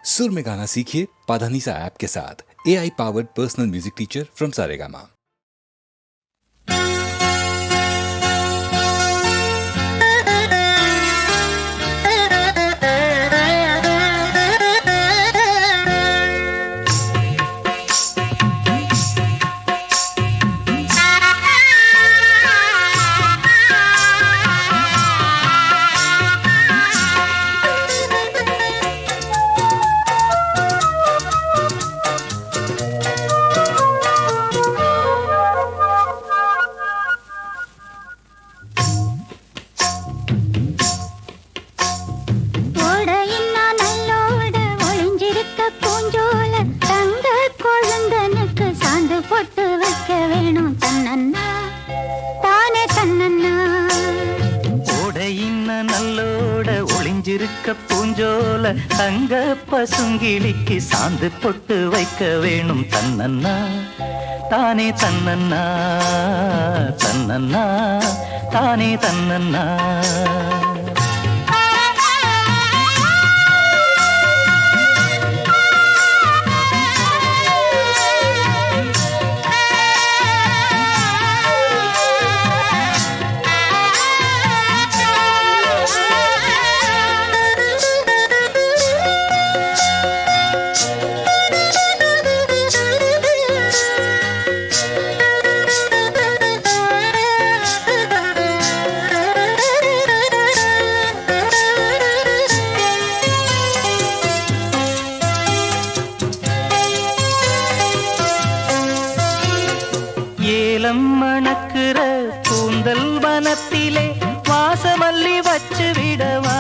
सुर में गाना सीखिए पाधानीसा ऐप के साथ। AI powered personal music teacher from Saregama. பூஞ்சோல தங்க பசுங்கிளிக்கு சாந்து பொட்டு வைக்க வேணும் தன்னன்னா தானே தன்னன்னா தன்னன்னா தானே தன்னன்னா மணக்குற கூந்தல் வனத்திலே வாசமல்லி வச்சு விடவா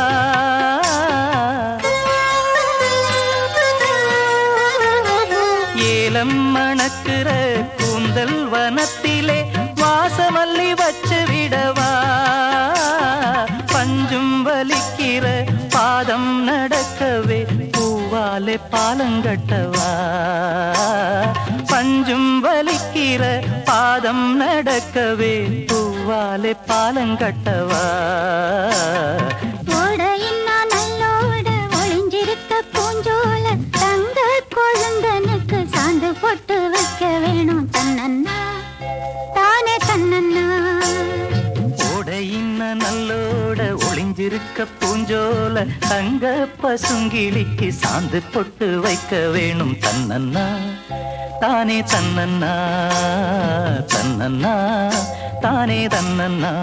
ஏலம் மணக்குற கூந்தல் வனத்திலே வாசமல்லி வச்சு விடவா பஞ்சும் வலிக்கிற பாதம் நடக்கவே பூவாலே பாலங்கட்டவா பஞ்சும் வலிக்கிற பாதம் நடக்கவே பூவாலே பாலங்கட்டவா ஓடையின்னா நல்லோட ஒளிஞ்சிருக்க பூஞ்சோல தங்க கொழுந்தனுக்கு சாந்து போட்டு வைக்க வேணும் தன்னன்னா தானே தன்னன்னா ஓடையின்னா நல்லோட ஒளிஞ்சிருக்க பூஞ்சோல தங்க பசுங்கிளிக்கு சாந்து பொட்டு வைக்க வேணும் தன்னன்னா தானே தன்னன்னா தன்னன்னா தானே தன்னன்னா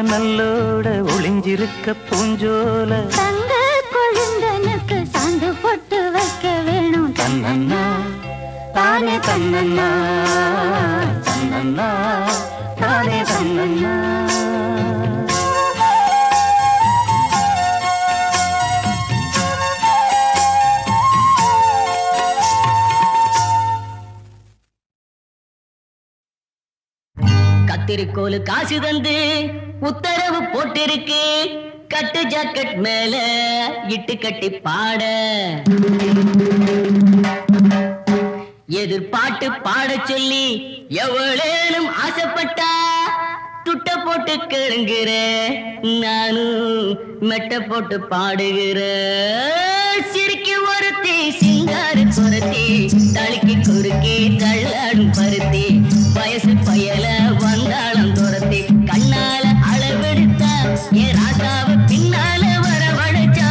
நல்லோட ஒளிஞ்சிருக்க பூஞ்சோல தங்க கொழுந்தனுக்கு சாந்து போட்டு வைக்க வேணும் தன்னன்னா தானே தன்னன்னா தன்னன்னா தானே தன்னன்னா கத்திரிக்கோலு காசு தந்து உத்தரவு போட்டிருக்கு கட்டு ஜாக்கெட் மேல இட்டு கட்டி பாட எதிர்பாட்டு பாட சொல்லி எவ்வளேனும் ஆசைப்பட்டா துட்ட போட்டு கேளுங்கிற நானும் மெட்ட போட்டு பாடுகிற சிரிக்கி ஒருத்தி சிங்காரு குரத்தி தளிக்கு குறுக்கி தள்ளாடும் பருத்தி வயசு பயல வந்தாளம் துரத்தி கண்ணால அளவெடுத்தா ஏ ராசாவை பின்னால வரவழைச்சா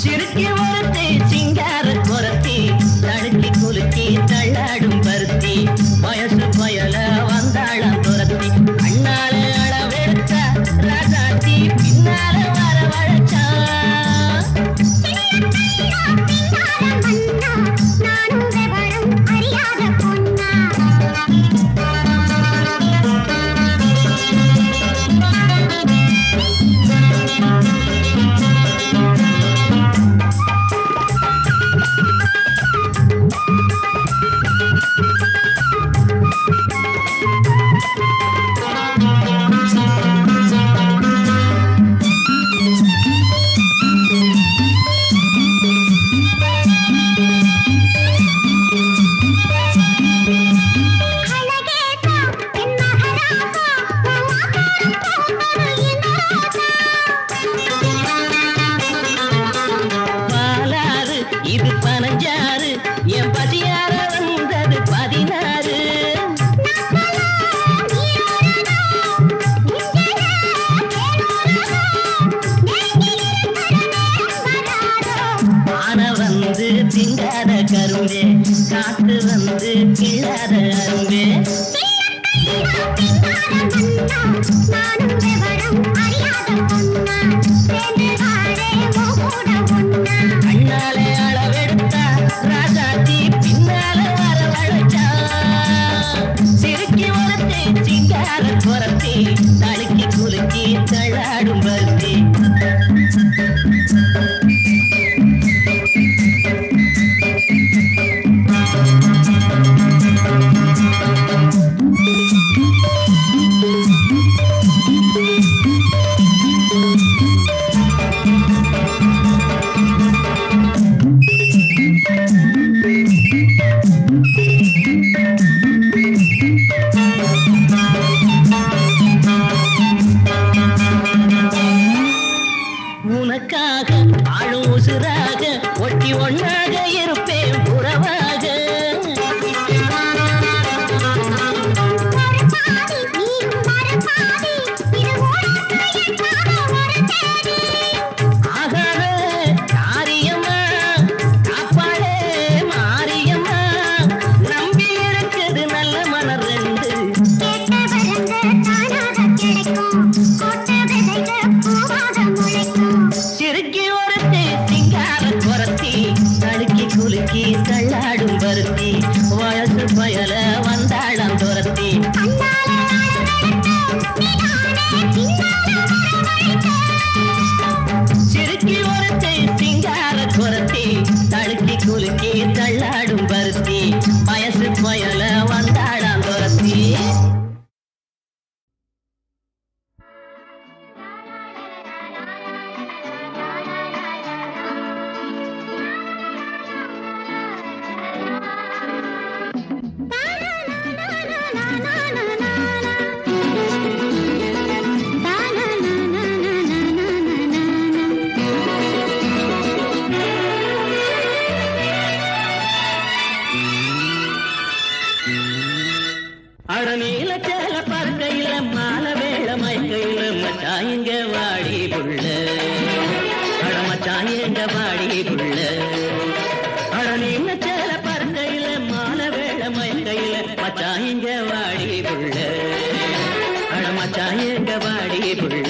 சிறுக்கி ஒருத்தி சிங்கார குரத்தி தடுக்கி குலுக்கி தள்ளாடும் பருத்தி வயசு பயல வந்தாளம் துரத்தி கண்ணால அளவெடுத்த ராசாத்தி பின்னால வரவழைச்சா இது 15 என் பசியார வந்தது 16 ஆன வந்து திங்காத கரும்பே காத்து வந்து கிள்ளாத அரும்பே கண்ணாலே அளவெடுத்தா ராசாத்தி பின்னால வரவழைச்சா சிறுக்கி ஒருத்தி சிங்கார குரத்தி தடுக்கி குலுக்கி தள்ளாடும் பருத்தி உனக்காக ஆளும் உசுராக ஒட்டி ஒன்னாக இருப்பேன் புறவாக ஆகாத காரியம்மா காப்பாளே மாரியம்மா நம்பி இருக்குது நல்ல மனம் ரெண்டு சிறுக்கி ஒருத்தி சிங்கார குரத்தி தடுக்கி குலுக்கி தள்ளாடும் பருத்தி வயசு பயல வந்தாளம் துரத்தி சிறுக்கி ஒருத்தி சிங்கார குரத்தி தடுக்கி குலுக்கி தள்ளாடும் பருத்தி வயசு பயல வந்தாளம் துரத்தி அடநீல சேல பறக்கையில மாலை வேள மயக்கையில மச்சாயங்க வாடி புள்ள அட மச்சாயங்க வாடி புள்ள அடநீல சேல பறக்கையில மாலை வேள மயக்கையில மச்சாயங்க வாடி புள்ள அட மச்சாயங்க வாடி புள்ள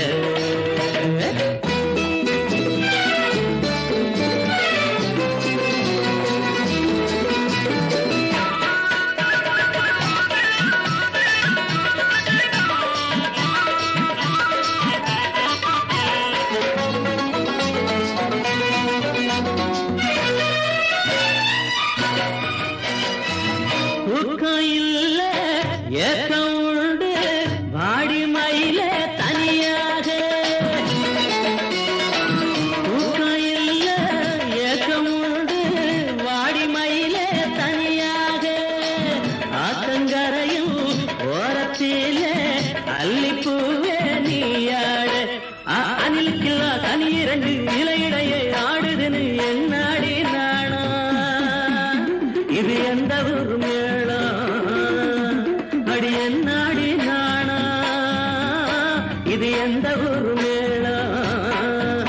இது எந்த ஊரு மேளம்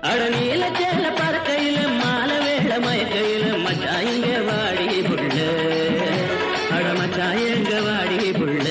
அட நீல சேல பறக்கையில மாலை வேள மயக்கையில மச்சான் இங்க வாடி புள்ள அட மச்சான் எங்க வாடி புள்ள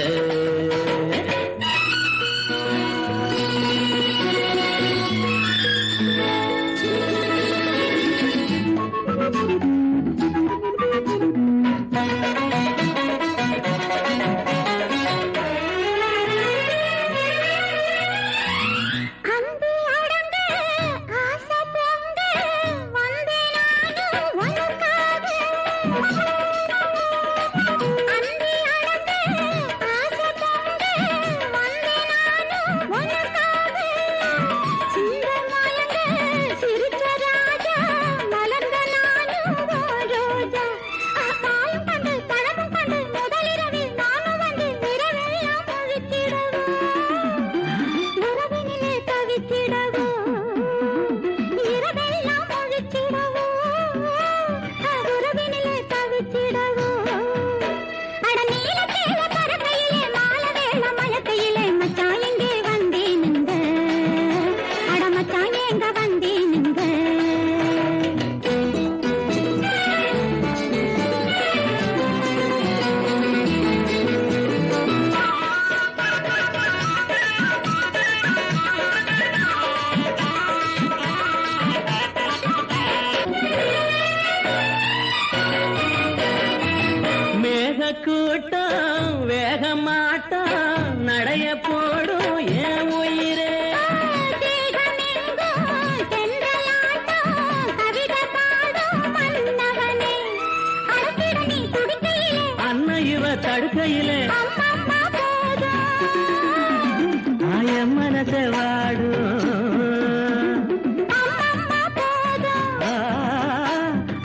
கூட்டம் வேகமாட்டம் நடைய போடும் என் உயிரே அண்ணன் இவ தடுக்கையிலே ஆய மனசை வாடும்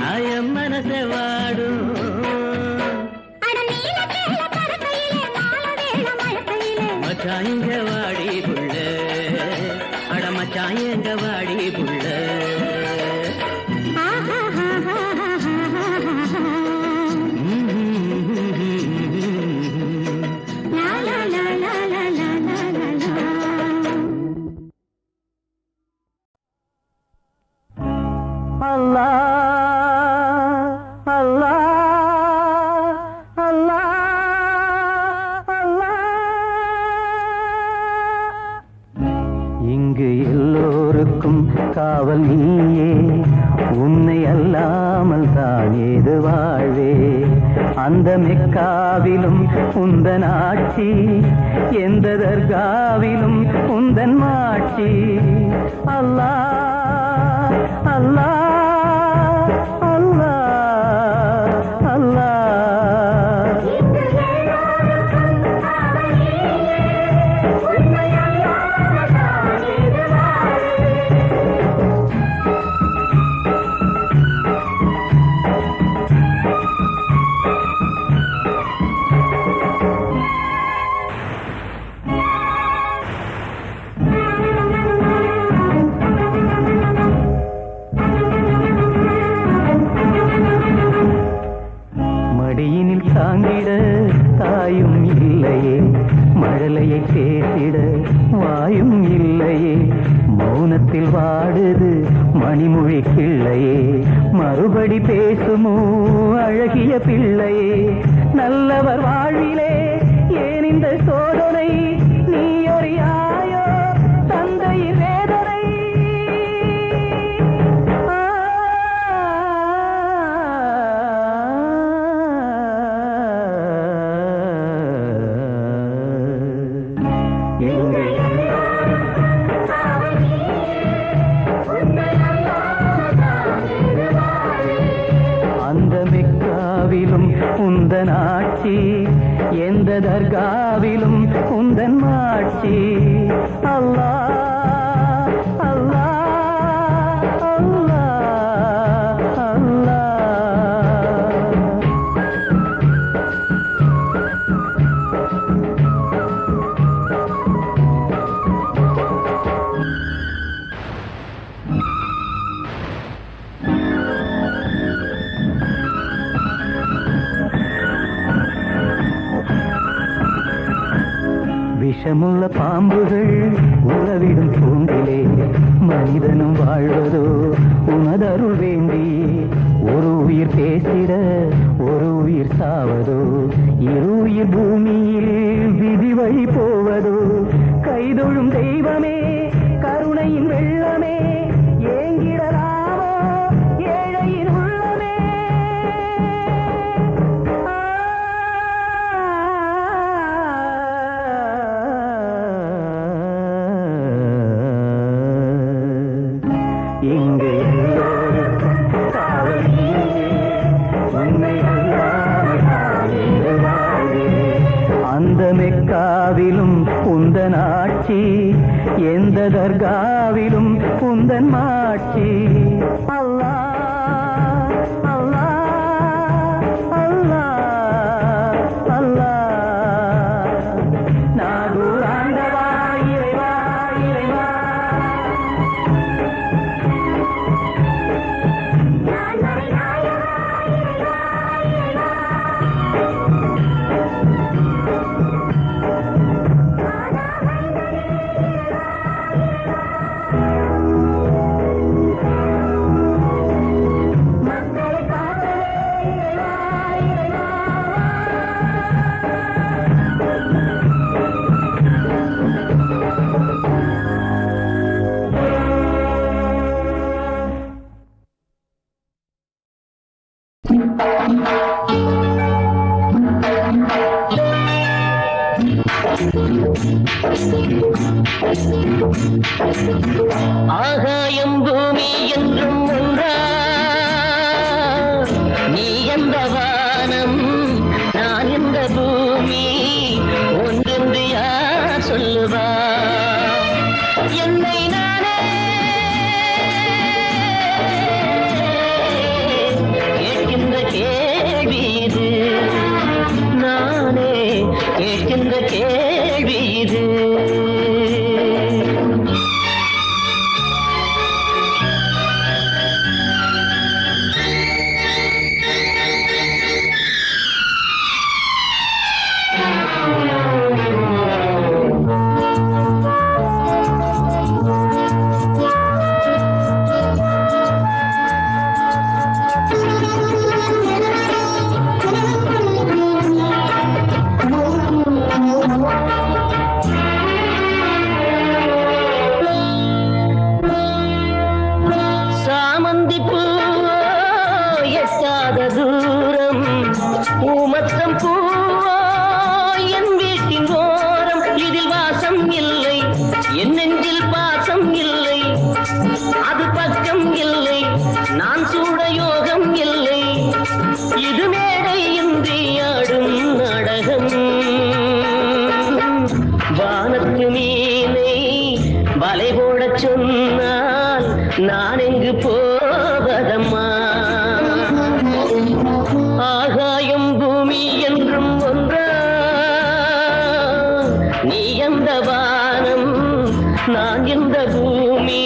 ஆய மனசை வாடும் மச்சாயங்க வாடி புள்ள அட மச்சாயங்க வாடி புள்ள காவல் நீயே உன்னை அல்லாமல் தான் ஏது வாழ்வே அந்த மெக்காவிலும் உந்தன் ஆட்சி எந்த தர்காவிலும் உந்தன் மாட்சி அல்லாஹ் அல்லாஹ் அல்லாஹ் அல்லாஹ் தாங்கிட தாயும் இல்லையே மழலையை பேசிட வாயும் இல்லையே மௌனத்தில் வாடுது மணிமொழி கிள்ளையே மறுபடி பேசுமோ அழகிய பிள்ளையே நல்லவர் வாழ்விலே ஏன் இந்த சோதனை நீ அறியாயோ தந்தையின் வேதனை அந்த மெக்காவிலும் உந்தன் ஆட்சி எந்த தர்காவிலும் உந்தன் மாட்சி அல்லாஹ் அல்லாஹ் அல்லாஹ் அல்லாஹ் விஷமுள்ள பாம்புகள் உறவிடும் பூண்டிலே மனிதனும் வாழ்வதோ உனதருள் வேண்டி. ஒரு உயிர் பேசிட ஒரு உயிர் சாவதோ, இரு உயிர் பூமியில் விதி வழி போவதோ. கைதொழும் தெய்வமே கருணையின் வெள்ளமே ஏங்கிடலாமோ ஏழையின் உள்ளமே. இங்கு எல்லோருக்கும் காவல் நீயே, உன்னை அல்லாமல் அந்த மெக்காவிலும் உந்தன் ஆட்சி, எந்த தர்காவிலும் உந்தன் மாட்சி. அல்லாஹ் அல்லாஹ் அல்லாஹ் அல்லாஹ். நாகூர் ஆண்டவா இறைவா இறைவா. ஆகாயம் பூமி என்றும் ஒன்றா, நீ எந்த வானம் நான் எந்த பூமி, ஒன்றென்று யார் சொல்லுவா. என்னை நானே கேட்கின்ற கேள்வி இது, நானே கேட்கின்ற கேள்வி இது. பூமத்தம் பூவோ என் வீட்டின் ஓரம், இதில் வாசம் இல்லை, என் நெஞ்சில் பாசம் இல்லை, அது பக்கம் இல்லை, நான் சூட யோகம் இல்லை, இது மேடை இன்றி ஆடும் நாடகம். வானத்து மீனை வலை போடச் சொன்னால் நான் எங்கு போவதம்மா. ஆகாயம் பூமி என்றும் ஒன்றா, நீ எந்த வானம் நான் எந்த பூமி,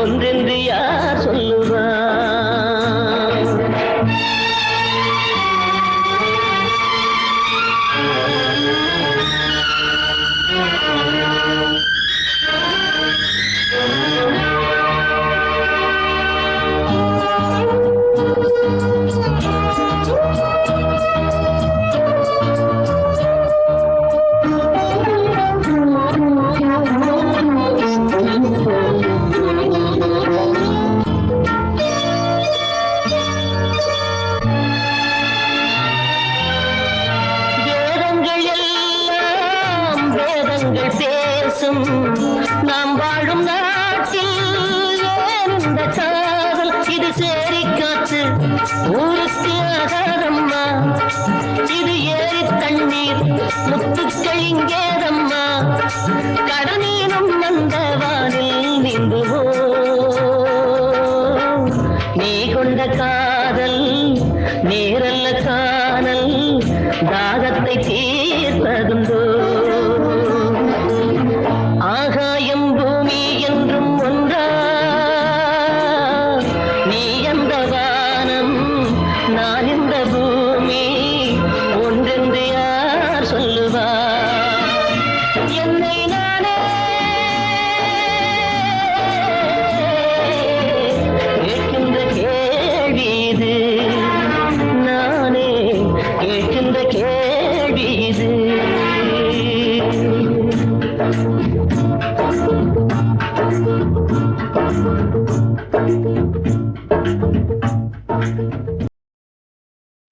ஒன்றென்று யார் சொல்லுவா. நாம் வாழும் நாட்டில் ஏன் இந்த காதல், இது சேரி காற்று ஊருக்கு ஆகாதம்மா, இது ஏரி தண்ணீர் முத்துக்கள் இங்கேதம்மா, கடனீனும் அந்த வானில் நீந்துவோ. நீ கொண்ட காதல் நேரல்ல காணல், தாகத்தை தீர்ப்பதுண்டோ. ஆகாயம் பூமி என்றும் ஒன்றா, நீ எந்த வானம் நான் இந்த பூமி, ஒன்றென்று யார் சொல்லுவா.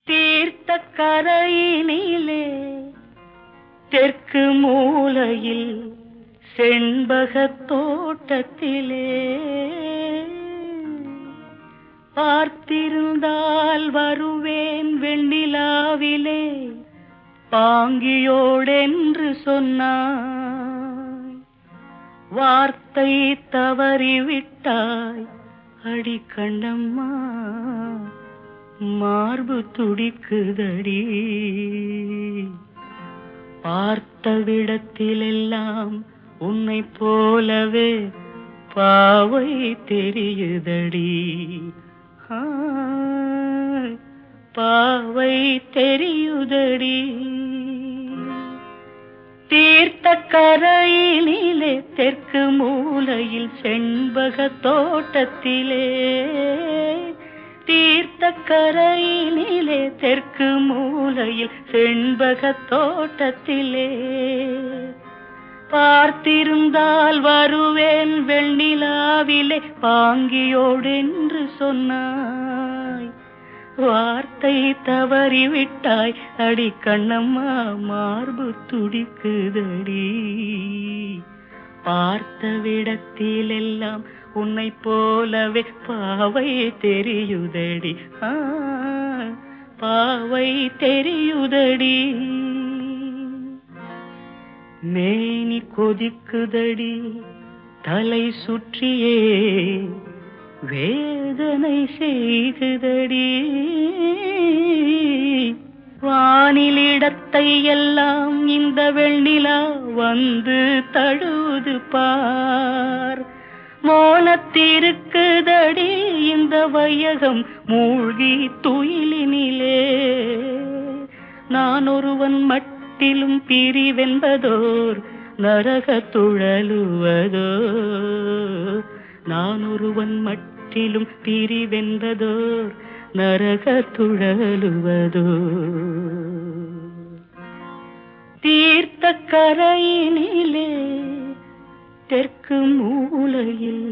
தீர்த்த கரையினிலே தெற்கு மூலையில் செண்பகத் தோட்டத்திலே பார்த்திருந்தால் வருவேன் வெண்ணிலாவிலே பாங்கியோடென்று சொன்னாய், வார்த்தை தவறிவிட்டாய் அடி கண்ணம்மா, மார்பு துடிக்குதடி. பார்த்த விடத்திலெல்லாம் உன்னை போலவே பாவை தெரியுதடி. பாவை தெரியுதடி. தீர்த்த கரையினிலே தெற்கு மூலையில் செண்பக தோட்டத்திலே, தீர்த்த கரையினிலே தெற்கு மூலையில் செண்பக தோட்டத்திலே பார்த்திருந்தால் வருவேன் வெண்ணிலாவிலே பாங்கியோடென்று சொன்னாய், வார்த்தை தவறிவிட்டாய் அடி கண்ணம்மா, மார்பு துடிக்குதடி. பார்த்த விடத்திலெல்லாம் உன்னை போலவே பாவை தெரியுதடி. பாவை தெரியுதடி. மேனி கொதிக்குதடி தலை சுற்றியே வேதனை செய்குதடி. வானிலிடத்தை எல்லாம் இந்த வெண்ணிலா வந்து தழுவுது பார், மோனத்திருக்குதடி இந்த வையகம் மூழ்கி துயிலினிலே. நான் ஒருவன் மட்டிலும் பிரிவென்பதோர் நரக துழலுவதோ, நான் ஒருவன் மட்டிலும் பிரிவென்பதோர் நரக துழலுவதோ. தீர்த்த கரையினிலே தெற்கு மூலையில்